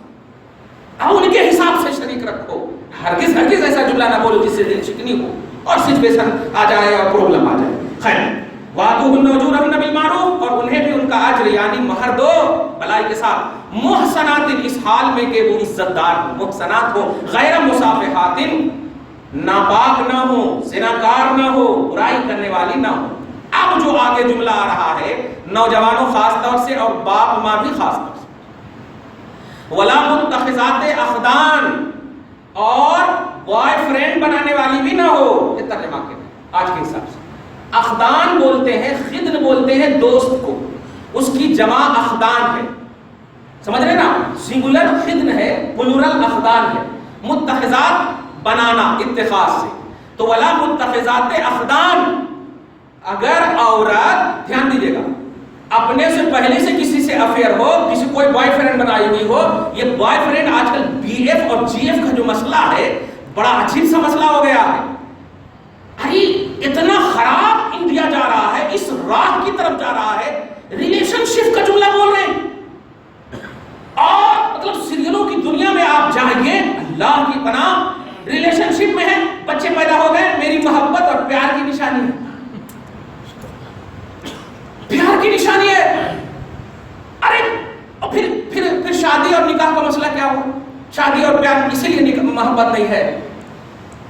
ان کے حساب سے شریک رکھو، ہرگز ہرگز ایسا جملہ نہ بولو جس سے دل شکنی ہو اور سچویشن آ جائے اور پرابلم آ جائے۔ خیر، وَآتُوهُنَّ أُجُورَهُنَّ بِالْمَعْرُوفِ، اور انہیں بھی ان کا اجر یعنی مہر دو بھلائی کے ساتھ، محسنات، اس حال میں کہ وہ عزت دار ہو، محسنات ہو، غیر مصافحات، ناپاک نہ ہو، زناکار نہ ہو، برائی کرنے والی نہ ہو۔ اب جو آگے جملہ آ رہا ہے نوجوانوں خاص طور سے اور باپ ماں بھی خاص طور سے، وَلَا مُتَّخِذَاتِ أَخْدَانٍ، اور بوائے فرینڈ بنانے والی بھی نہ ہو۔ یہ ترجمہ کے آج کے حساب سے اخدان بولتے ہیں، خدن بولتے ہیں دوست کو، اس کی جمع اخدان ہے، سمجھ رہے نا؟ سنگولر خدن ہے، پلورل اخدان ہے، متخذات بنانا اتخاذ سے، تو ولا متخذات اخدان، اگر عورت، دھیان دیجیے گا، اپنے سے پہلے سے کسی سے افیئر ہو، کسی کوئی بوائے فرینڈ بنائی ہوئی ہو، یہ بوائے فرینڈ آج کل بی ایف اور جی ایف کا جو مسئلہ ہے بڑا عجیب سا مسئلہ ہو گیا ہے۔ ارے اتنا خراب انڈیا جا رہا ہے، اس راہ کی طرف جا رہا ہے، ریلیشن شپ کا جملہ بول رہے ہیں، اور مطلب سیریلوں کی دنیا میں آپ جائیں، اللہ کی پناہ، ریلیشن شپ میں ہے، بچے پیدا ہو گئے، میری محبت اور پیار کی نشانی ہے، پیار کی نشانی ہے۔ ارے اور پھر شادی اور نکاح کا مسئلہ کیا ہو؟ شادی اور پیار اسی لیے محبت نہیں ہے،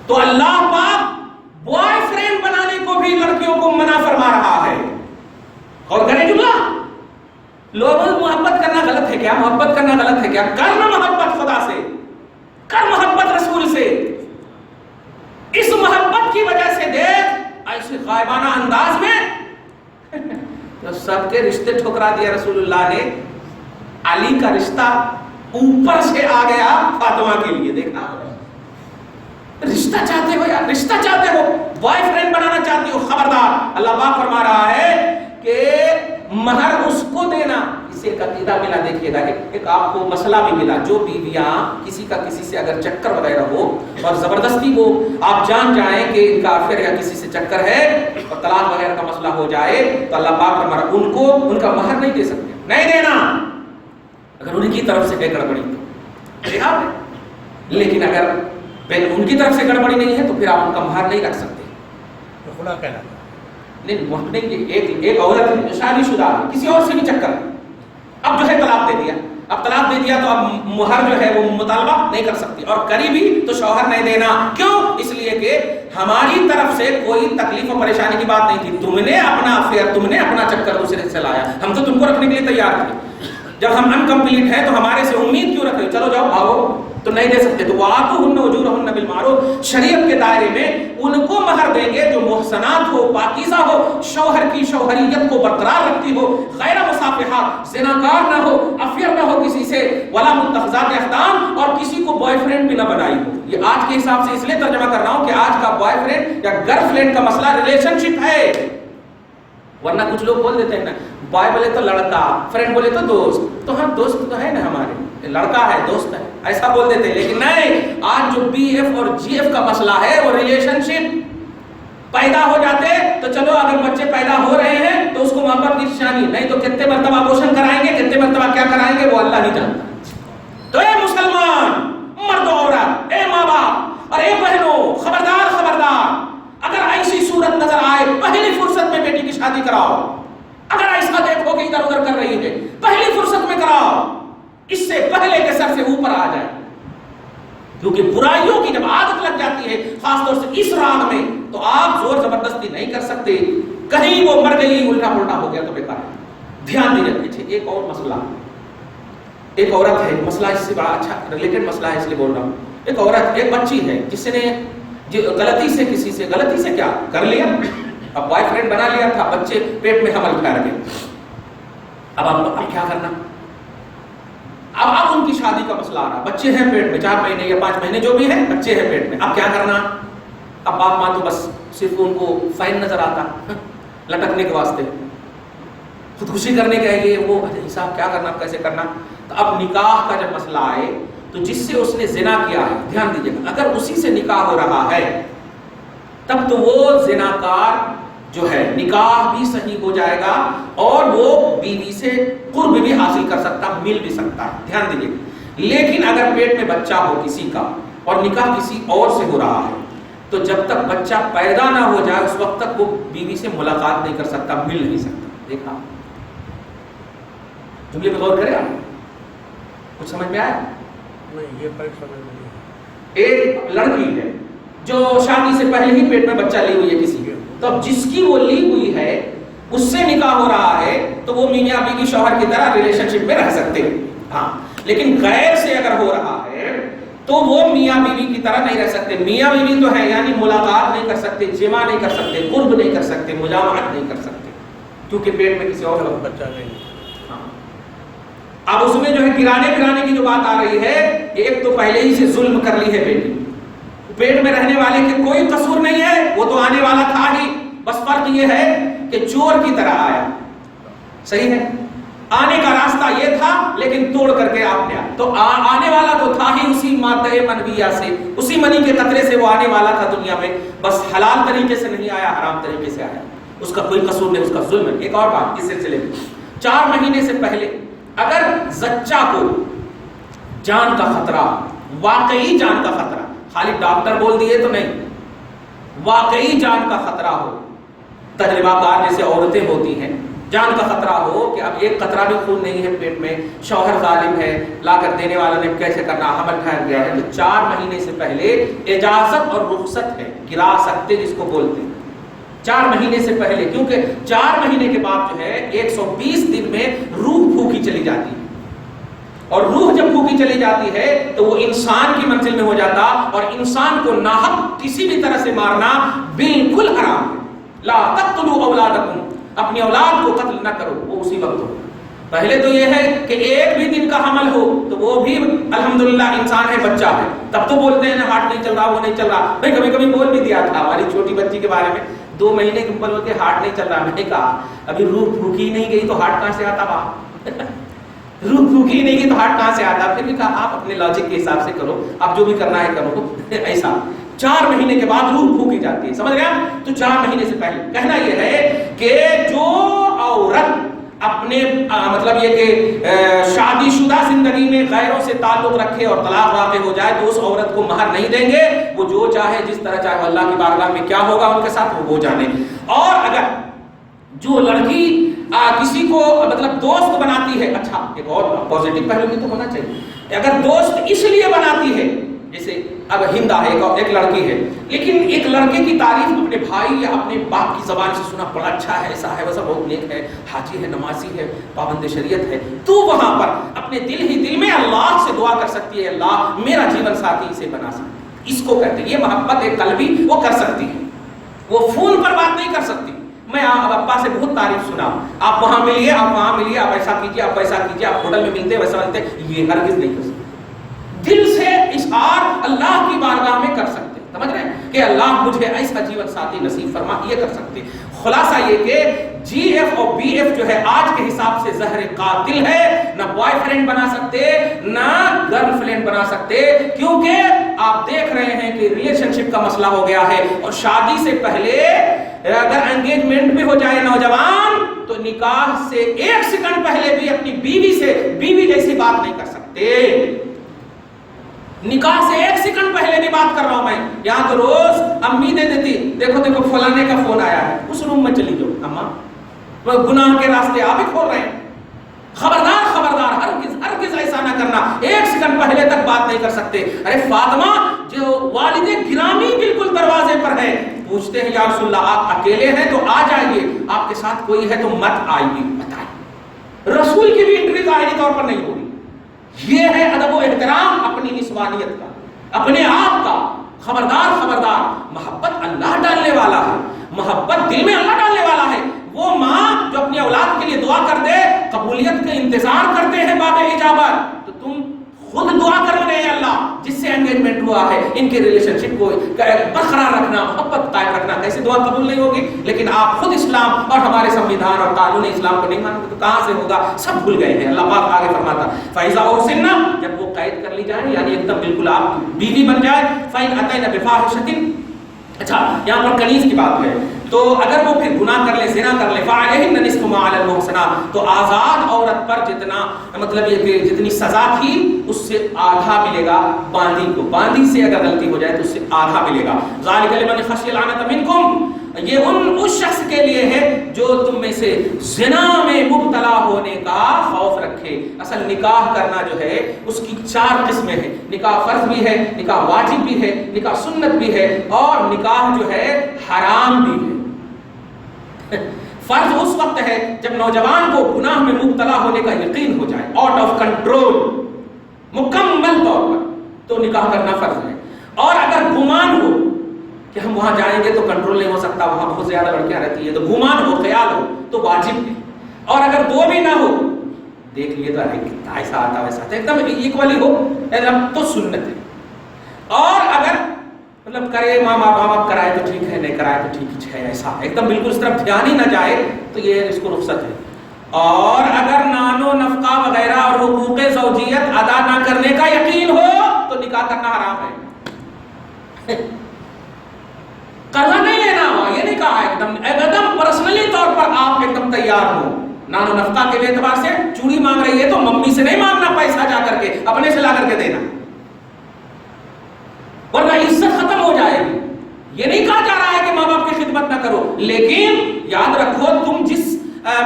تو اللہ پاک بوائے فرینڈ بنانے کو بھی لڑکیوں کو منع فرما رہا ہے۔ اور کرے جملہ، لوگوں محبت کرنا غلط ہے کیا؟ محبت کرنا غلط ہے کیا؟ کرنا محبت خدا سے، کر محبت رسول سے، اس محبت کی وجہ سے دیکھ ایسے غائبانہ انداز میں تو سب کے رشتے ٹھکرا دیا رسول اللہ نے۔ علی کا رشتہ اوپر سے آ گیا فاطمہ کے لیے، دیکھنا رشتہ چاہتے ہو یا رشتہ چاہتے ہو، بوائے فرینڈ بنانا چاہتے ہو، خبردار، اللہ پاک فرما رہا ہے کہ مہر اس کو دینا۔ اسے ایک عقیدہ ملا، دیکھیے گا، ایک آپ کو مسئلہ بھی ملا، جو بیویاں کسی کا کسی سے اگر چکر وغیرہ ہو اور زبردستی وہ آپ جان جائیں کہ ان کا افیئر یا کسی سے چکر ہے اور طلاق وغیرہ کا مسئلہ ہو جائے تو اللہ پاک فرما رہا ان کو ان کا مہر نہیں دے سکتے، نہیں دینا اگر ان کی طرف سے گڑبڑی تو، لیکن اگر ان کی طرف سے گڑبڑی نہیں ہے تو پھر آپ ان کا مہر نہیں رکھ سکتے، خلا کہلاتا نہیں ایک عورت ہے جو شادی شدہ ہے، کسی اور سے بھی چکر ہے، اب جو ہے طلاق دے دیا، اب طلاق دے دیا تو اب مہر جو ہے وہ مطالبہ نہیں کر سکتی، اور کری بھی تو شوہر نہیں دینا، کیوں؟ اس لیے کہ ہماری طرف سے کوئی تکلیف و پریشانی کی بات نہیں تھی، تم نے اپنا افیئر، تم نے اپنا چکر دوسرے سے لایا، ہم تو تم کو رکھنے کے لیے تیار تھے، جب ہم انکمپلیٹ ہیں تو ہمارے سے امید کیوں رکھ رہے؟ چلو جاؤ بھاگو، تو نہیں دے سکتے، تو وَآتُوهُنَّ أُجُورَهُنَّ بِالْمَعْرُوفِ، شریعت کے دائرے میں ان کو مہر دیں گے جو محسنات ہو، پاکیزہ ہو، شوہر کی شوہریت کو برقرار رکھتی ہو، غیر مصافحہ، زناکار نہ ہو، افیئر نہ ہو کسی سے، ولا متخذات اخدان، اور کسی کو بوائے فرینڈ بھی نہ بنائی ہو۔ یہ آج کے حساب سے اس لیے ترجمہ کر رہا ہوں کہ آج کا بوائے فرینڈ یا گرل فرینڈ کا مسئلہ ریلیشن شپ ہے، ورنہ کچھ لوگ بول دیتے ہیں نا، بوائے بولے تو لڑکا، فرینڈ بولے تو دوست، تو ہم دوست تو ہے نا، ہمارے لڑکا ہے، دوست ہے، ایسا بول دیتے ہیں، لیکن نہیں، آج جو بی ایف اور جی ایف کا مسئلہ ہے وہ ریلیشن شپ، پیدا ہو جاتے تو چلو اگر بچے پیدا ہو رہے ہیں تو اس کو محبت کی نشانی، نہیں تو کتنے مرتبہ ابورشن کرائیں گے، کتنے مرتبہ کیا کرائیں گے وہ اللہ ہی جانتا۔ تو اے مسلمان مرد و عورت، اے ماں باپ اور اے بہنوں، خبردار خبردار، اگر ایسی صورت نظر آئے پہلی فرصت میں بیٹی کی شادی کراؤ، اگر ایسا دیکھو کہ ادھر ادھر کر رہی ہے پہلی فرصت میں کراؤ، اس سے پہلے کہ سر سے اوپر آ جائے، کیونکہ برائیوں کی جب عادت لگ جاتی ہے خاص طور سے اس راہ میں تو آپ زور زبردستی نہیں کر سکتے، کہیں وہ مر گئی الٹا پلٹا ہو گیا تو بیکار ہے۔ دھیان دیجیے، ایک اور مسئلہ، ایک عورت ہے، مسئلہ اس سے بڑا اچھا ریلیٹڈ مسئلہ ہے اس لیے بول رہا ہوں، ایک عورت، ایک بچی ہے جس نے غلطی سے کسی سے، غلطی سے کیا کر لیا، اب بوائے فرینڈ بنا لیا تھا، بچے پیٹ میں حمل ٹھہر گئے، اب کیا کرنا؟ اب ان کی شادی کا مسئلہ آ رہا، بچے ہیں پیٹ میں، 4 مہینے یا 5 مہینے جو بھی ہیں بچے ہیں پیٹ میں، اب کیا کرنا؟ اب باپ ماں تو بس صرف ان کو فائن نظر آتا لٹکنے کے واسطے، خودکشی کرنے کے لیے وہ حساب کیا کرنا، کیسے کرنا؟ تو اب نکاح کا جب مسئلہ آئے تو جس سے اس نے زنا کیا ہے، دھیان دیجیے گا، اگر اسی سے نکاح ہو رہا ہے تب تو وہ زناکار جو ہے نکاح بھی صحیح ہو جائے گا اور وہ بیوی سے قرب بھی حاصل کر سکتا، مل بھی سکتا ہے، دھیان دیجیے۔ لیکن اگر پیٹ میں بچہ ہو کسی کا اور نکاح کسی اور سے ہو رہا ہے تو جب تک بچہ پیدا نہ ہو جائے اس وقت تک وہ بیوی سے ملاقات نہیں کر سکتا، مل نہیں سکتا۔ دیکھا، جملے پہ غور کریں، آپ کچھ سمجھ میں آیا؟ نہیں، یہ فرق سمجھ میں نہیں۔ ایک لڑکی ہے جو شادی سے پہلے ہی پیٹ میں بچہ لی ہوئی ہے کسی کے، تو اب جس کی وہ لی ہوئی ہے اس سے نکاح ہو رہا ہے تو وہ میاں بیوی شوہر کی طرح ریلیشن شپ میں رہ سکتے ہیں، ہاں، لیکن غیر سے اگر ہو رہا ہے تو وہ میاں بیوی کی طرح نہیں رہ سکتے، میاں بیوی تو ہے یعنی ملاقات نہیں کر سکتے، جمع نہیں کر سکتے، قرب نہیں کر سکتے، مجامعت نہیں کر سکتے، کیونکہ پیٹ میں کسی اور کا بچہ نہیں۔ اب اس میں جو ہے گرانے کی جو بات آ رہی ہے، ایک تو پہلے ہی سے ظلم کر لی ہے بیٹی، پیٹ میں رہنے والے کے کوئی قصور نہیں ہے، وہ تو آنے والا تھا ہی، بس فرق یہ ہے کہ چور کی طرح آیا، صحیح ہے، آنے کا راستہ یہ تھا لیکن توڑ کر کے آپ نے آیا، تو آنے والا تو تھا ہی اسی مادہ منویہ سے، اسی منی کے قطرے سے وہ آنے والا تھا دنیا میں، بس حلال طریقے سے نہیں آیا، حرام طریقے سے آیا، اس کا کوئی قصور نہیں، اس کا ظلم ہے۔ ایک اور بات اس سلسلے میں، 4 مہینے سے پہلے اگر زچہ کو جان کا خطرہ، واقعی جان کا خطرہ، خالی ڈاکٹر بول دیے تو نہیں، واقعی جان کا خطرہ ہو، تجربہ کار جیسے عورتیں ہوتی ہیں، جان کا خطرہ ہو کہ اب ایک قطرہ بھی خون نہیں ہے پیٹ میں، شوہر ظالم ہے، لا کر دینے والا نے کیسے کرنا، حمل ٹھہر گیا ہے، تو 4 مہینے سے پہلے اجازت اور رخصت ہے، گرا سکتے جس کو بولتے ہیں، 4 مہینے سے پہلے، کیونکہ 4 مہینے کے بعد جو ہے 120 دن میں روح پھوکی چلی جاتی ہے، اور روح جب پھوکی چلی جاتی ہے تو وہ انسان کی منزل میں ہو جاتا، اور انسان کو ناحق کسی بھی طرح سے مارنا بالکل حرام ہے۔ لا تقتلوا اولادکم، اپنی اولاد کو قتل نہ کرو، وہ اسی وقت ہو۔ پہلے تو یہ ہے کہ ایک بھی دن کا حمل ہو تو وہ بھی الحمدللہ انسان ہے، بچہ ہے، تب تو بولتے ہیں نا ہارٹ نہیں چل رہا، وہ نہیں چل رہا، بھائی کبھی کبھی بول بھی دیا تھا ہماری چھوٹی بچی کے بارے میں، 2 مہینے کے اوپر ہوتے ہارٹ نہیں چل رہا، میں نے کہا ابھی روح پھوکی نہیں گئی تو ہارٹ کہاں سے آتا؟ روح پھوکی نہیں گئی تو ہارٹ کہاں سے آتا؟ پھر بھی کہا آپ اپنے لاجک کے حساب سے کرو، آپ جو بھی کرنا ہے کرو، ایسا 4 مہینے کے بعد روح پھوکی جاتی ہے، سمجھ گیا؟ تو 4 مہینے سے پہلے کہنا یہ ہے کہ جو عورت اپنے مطلب یہ کہ شادی شدہ زندگی میں غیروں سے تعلق رکھے اور طلاق واقع ہو جائے تو اس عورت کو مہر نہیں دیں گے، وہ جو چاہے جس طرح چاہے، اللہ کی بارگاہ میں کیا ہوگا ان کے ساتھ وہ جانے۔ اور اگر جو لڑکی کسی کو مطلب دوست بناتی ہے، اچھا ایک اور پازیٹو پہلو بھی تو ہونا چاہیے، اگر دوست اس لیے بناتی ہے، جیسے اب ہندا ہے ایک لڑکی ہے، لیکن ایک لڑکے کی تعریف اپنے بھائی یا اپنے باپ کی زبان سے سنا، بڑا اچھا ہے، ایسا ہے ویسا، بہت نیک ہے، حاجی ہے، نمازی ہے، پابند شریعت ہے، تو وہاں پر اپنے دل ہی دل میں اللہ سے دعا کر سکتی ہے، اللہ میرا جیون ساتھی اسے بنا سکتی، اس کو کہتے ہیں یہ محبت ہے قلبی، وہ کر سکتی ہے، وہ فون پر بات نہیں کر سکتی۔ میں اب ابا سے بہت تعریف سنا، آپ وہاں ملیے، آپ وہاں ملیے، آپ ایسا کیجیے، آپ ویسا کیجیے، آپ ہوٹل میں ملتے ویسا ملتے، یہ ہرگز نہیں کر سکتے۔ دل سے اظہار اللہ کی بارگاہ میں کر سکتے، سمجھ رہے ہیں کہ اللہ مجھے ایسا جیون ساتھی نصیب فرما، یہ کر سکتے۔ خلاصہ یہ کہ جی ایف اور بی ایف جو ہے آج کے حساب سے زہر قاتل ہے، نہ بوائے فرینڈ بنا سکتے نہ گرل فرینڈ بنا سکتے، کیونکہ آپ دیکھ رہے ہیں کہ ریلیشن شپ کا مسئلہ ہو گیا ہے، اور شادی سے پہلے اگر انگیجمنٹ بھی ہو جائے نوجوان تو نکاح سے 1 سیکنڈ پہلے بھی اپنی بیوی سے بیوی جیسی بات نہیں کر سکتے، نکاح سے 1 سیکنڈ پہلے بھی بات کر رہا ہوں میں، یہاں تو روز امی دے دیتی، دیکھو دیکھو فلانے کا فون آیا ہے، اس روم میں چلی جاؤ اماں، گناہ کے راستے آپ ہی کھول رہے ہیں، خبردار خبردار، ہرگز ایسا نہ کرنا، 1 سیکنڈ پہلے تک بات نہیں کر سکتے۔ ارے فاطمہ جو والد گرامی بالکل دروازے پر ہے، پوچھتے ہیں یا رسول اللہ آپ اکیلے ہیں تو آ جائیے، آپ کے ساتھ کوئی ہے تو مت آئیے، بتائیے، رسول کی بھی انٹری ظاہری طور پر نہیں ہوگی۔ یہ ہے ادب و احترام اپنی نسوانیت کا، اپنے آپ کا۔ خبردار خبردار، محبت اللہ ڈالنے والا ہے، محبت دل میں اللہ ڈالنے والا ہے۔ وہ ماں جو اپنی اولاد کے لیے دعا کر دے، قبولیت کا انتظار کرتے ہیں باب اجابت، تو تم خود دعا کرو رہے اللہ جس سے انگیجمنٹ ہوا ہے، ان کے ریلیشن شپ کو برقرار رکھنا، محبت قائم رکھنا، کیسے دعا قبول نہیں ہوگی؟ لیکن آپ خود اسلام اور ہمارے سنویدھان اور قانون اسلام کو نہیں مانتے تو کہاں سے ہوگا؟ سب بھول گئے ہیں۔ اللہ پاک آگے فرماتا فَإِذَا أُحْصِنَّ، جب وہ قید کر لی جائیں، یعنی ایک دم بالکل آپ بیوی بن جائے، فَإِنْ أَتَيْنَ بِفَاحِشَةٍ، اچھا یہاں پر کنیز کی بات ہے، تو اگر وہ پھر گناہ کر لے، زنا کر لے، فَعَلَيْهِنَّ نِصْفُ مَا عَلَى الْمُحْصَنَاتِ، تو آزاد عورت پر جتنا مطلب یہ کہ جتنی سزا تھی اس سے آدھا ملے گا باندی کو، باندی سے اگر غلطی ہو جائے تو اس سے آدھا ملے گا۔ ذَلِكَ لِمَنْ خَشِيَ الْعَنَتَ مِنْكُمْ، یہ اس شخص کے لیے ہے جو تم میں سے زنا میں مبتلا ہونے کا خوف رکھے۔ اصل نکاح کرنا جو ہے اس کی 4 قسمیں ہیں، نکاح فرض بھی ہے، نکاح واجب بھی ہے، نکاح سنت بھی ہے، اور نکاح جو ہے حرام بھی ہے۔ فرض اس وقت ہے جب نوجوان کو گناہ میں مبتلا ہونے کا یقین ہو جائے، آؤٹ آف کنٹرول، مکمل طور پر، تو نکاح کرنا فرض ہے۔ اور اگر گمان ہو کہ ہم وہاں جائیں گے تو کنٹرول نہیں ہو سکتا، وہاں بہت زیادہ لڑکیاں رہتی ہیں، تو گمان ہو، خیال ہو، تو واجب ہے۔ اور اگر دو بھی نہ ہو، دیکھ لیے تو ایسا آتا ویسا آتا، ایک دم ایکولی ہو تو سنت ہے۔ اور اگر مطلب کرے ماں باپ کرائے تو ٹھیک ہے، نہیں کرائے تو ٹھیک ہے، ایسا ایک دم بالکل اس طرف دھیان ہی نہ جائے تو یہ اس کو رخصت ہے۔ اور اگر نانو نفقہ وغیرہ اور حقوق زوجیت ادا نہ کرنے کا یقین ہو تو نکاح کرنا حرام ہے۔ قرضہ نہیں لینا ہوا، یہ نہیں کہا، ایک دم پرسنلی طور پر آپ ایک دم تیار ہو۔ نانو نفقہ کے اعتبار سے چوڑی مانگ رہی ہے تو ممی سے نہیں مانگنا پیسہ، جا کر کے اپنے سے لا کر کے دینا، ورنہ عزت ختم ہو جائے گی۔ یہ نہیں کہا جا رہا ہے کہ ماں باپ کی خدمت نہ کرو، لیکن یاد رکھو تم جس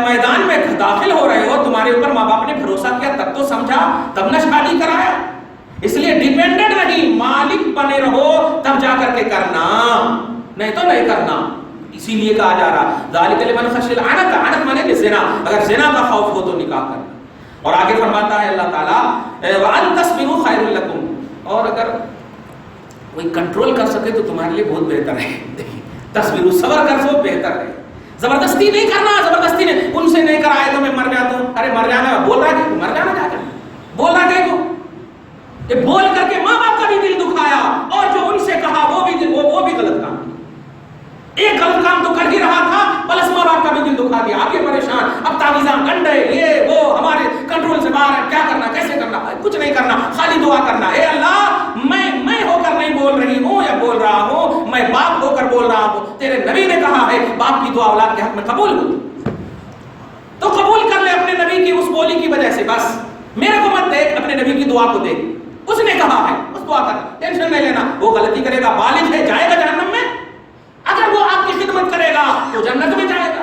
میدان میں داخل ہو رہے ہو، تمہارے اوپر ماں باپ نے بھروسہ کیا، تب تو سمجھا، تب نہ شادی کرایا۔ اس لیے ڈیپینڈنٹ نہیں، مالک بنے رہو تب جا کر کے کرنا، نہیں تو نہیں کرنا۔ اسی لیے کہا جا رہا ذالک لمن خشی العنت، عنت مانے کہ زنا، اگر زنا کا خوف ہو تو نکاح کرنا۔ اور آگے فرماتا ہے اللہ تعالیٰ وَأَن تَصْبِرُوا خَيْرٌ لَكُمْ، اور اگر کوئی کنٹرول کر سکے تو تمہارے لیے بہت بہتر ہے۔ تصویر صبر کر سو بہتر ہے، زبردستی نہیں کرنا، زبردستی نے ان سے نہیں کرائے تو میں مر جاتا ہوں، ارے مر جانا، بول رہا کہ مر جانا، جا کر بول رہا کہ یہ بول کر کے ماں باپ کا بھی دل دکھایا، اور جو ان سے کہا وہ بھی غلط کام، ایک غلط کام تو کر ہی رہا تھا پلس ماں باپ کا بھی دل دکھا دیا، اب یہ پریشان، اب تعویذاں گنڈے یہ وہ ہمارے کنٹرول سے باہر ہے، کیا کرنا، کیسے کرنا، کچھ نہیں کرنا، خالی دعا کرنا، اے اللہ میں ہو کر نہیں بول رہی ہوں یا بول رہا ہوں، میں باپ ہو کر بول رہا ہوں، تیرے نبی نے کہا ہے باپ کی دعا اولاد کے حق میں قبول ہوتی، تو قبول کر لے اپنے نبی کی اس بولی کی وجہ سے، بس میرے کو مت دیکھ، اپنے نبی کی دعا کو دیکھ، اس نے کہا ہے اس دعا کر، ٹینشن نہیں لینا، وہ غلطی کرے گا، بالغ ہے، جائے گا جہنم میں، اگر وہ آپ کی خدمت کرے گا تو جنت میں جائے گا،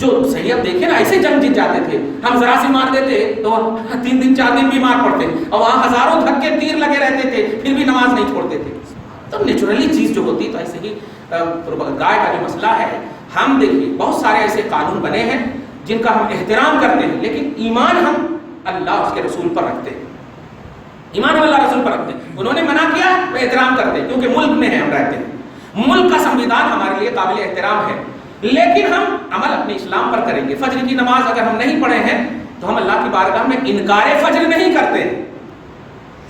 جو صحیح اب دیکھیں نا ایسے جنگ جیت جاتے تھے، ہم ذرا سی مار دیتے تو 3 دن 4 دن بیمار پڑتے، اور وہاں ہزاروں دھکے تیر لگے رہتے تھے پھر بھی نماز نہیں چھوڑتے تھے. تو نیچرلی چیز جو ہوتی، تو ایسے ہی گائے کا جو مسئلہ ہے، ہم دیکھیے بہت سارے ایسے قانون بنے ہیں جن کا ہم احترام کرتے ہیں، لیکن ایمان ہم اللہ اس کے رسول پر رکھتے ہیں، ایمان ہم اللہ رسول پر رکھتے ہیں. انہوں نے منع کیا تو احترام کرتے ہیں، کیونکہ ملک میں ہے ہم رہتے ہیں، ملک کا سنویدھان ہمارے لیے قابل احترام ہے، لیکن ہم عمل اپنے اسلام پر کریں گے. فجر کی نماز اگر ہم نہیں پڑھے ہیں تو ہم اللہ کی بارگاہ میں انکار فجر نہیں کرتے ہیں،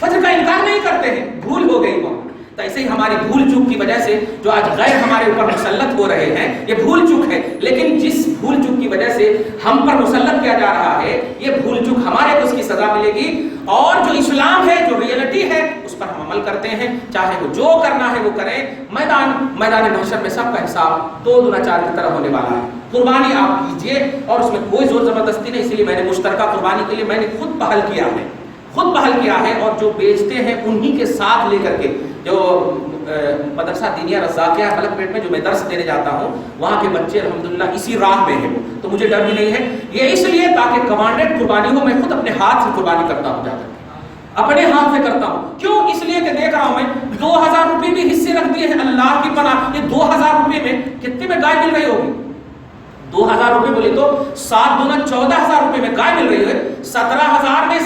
فجر کا انکار نہیں کرتے ہیں، بھول ہو گئی وہ. تو ایسے ہی ہماری بھول چوک کی وجہ سے جو آج غیر ہمارے اوپر مسلط ہو رہے ہیں، یہ بھول چوک ہے، لیکن جس بھول چوک کی وجہ سے ہم پر مسلط کیا جا رہا ہے، یہ بھول چوک ہمارے کو اس کی سزا ملے گی. اور جو اسلام ہے، جو ریئلٹی ہے، اس پر ہم عمل کرتے ہیں، چاہے وہ جو کرنا ہے وہ کریں. میدان محشر میں سب کا حساب 2 دنا 4 کی طرح ہونے والا ہے. قربانی آپ کیجئے، اور اس میں کوئی زور زبردستی نہیں، اسی لیے میں نے مشترکہ قربانی کے لیے میں نے خود پہل کیا ہے، اور جو بیچتے ہیں انہی کے ساتھ لے کر کے، جو مدرسہ دینیہ رزاقیہ ملک پیٹ میں جو میں درس دینے جاتا ہوں، وہاں کے بچے الحمدللہ اسی راہ میں ہیں، تو مجھے ڈر بھی نہیں ہے. یہ اس لیے تاکہ کمانڈڈ قربانی ہو، میں خود اپنے ہاتھ سے قربانی کرتا ہوں، جا کر اپنے ہاتھ سے کرتا ہوں. کیوں؟ اس لیے کہ دیکھ رہا ہوں میں 2000 روپے بھی حصے رکھ دیے ہیں اللہ کی پناہ. یہ 2000 روپے میں کتنے میں گائے مل رہی ہوگی؟ 2000 روپے بولے تو 7 دنا 14000 روپے میں گائے مل رہی ہے. 17000 میں